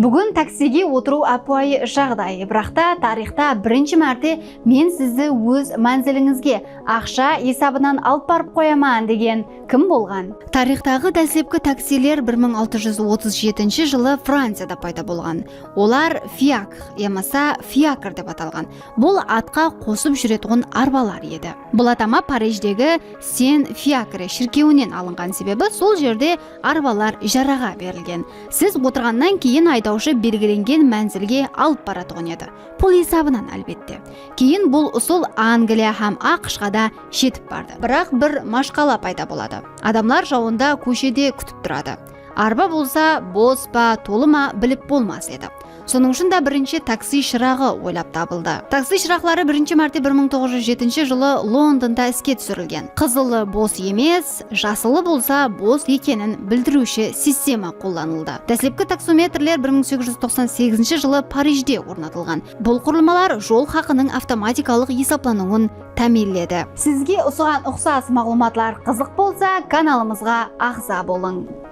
Бүгін таксиге отыру апайы жағдай, бірақта тарихта бірінші мәрте мен сізді өз мәнзіліңізге ақша есабынан алып барып қояман деген кім болған? Тарихтағы дәсепкі таксилер 1637 жылы Францияда пайда болған. Олар фиакр, емаса фиакр деп аталған. Бұл атқа қосып жүретұғын арбалар еді. Бұл атама Париждегі Сен Фиакрі шіркеуінен алынған, себебі сол жерде арбалар жараға берілген. Сіз отырғаннан кейін айдаушы белгіленген мәнзілге алып баратұғын еді. Пұл есабынан әлбетте. Кейін бұл ұсыл Англия һәм ақш-ға да жетіп барды. Бірақ бір машқала пайда болады. Адамлар жауында көшеде күтіп тұрады. Арба болса, бос па, толы ма біліп болмас еді. Соның үшін да бірінші такси шырағы ойлап табылды. Такси шырақлары бірінші мәрте 1907 жылы Лондонда іске түсірілген. Қызылы бос емес, жасылы болса бос екенін білдіруші система қолданылды. Дәсепкі таксометрлер 1898 жылы Парижде орнатылған. Бұл құрылмалар жол хақының автоматикалық есаплануын тәмеледі. Сізге ұсыған ұқсас мағлұматлар қызық болса, каналымызға ағза болың.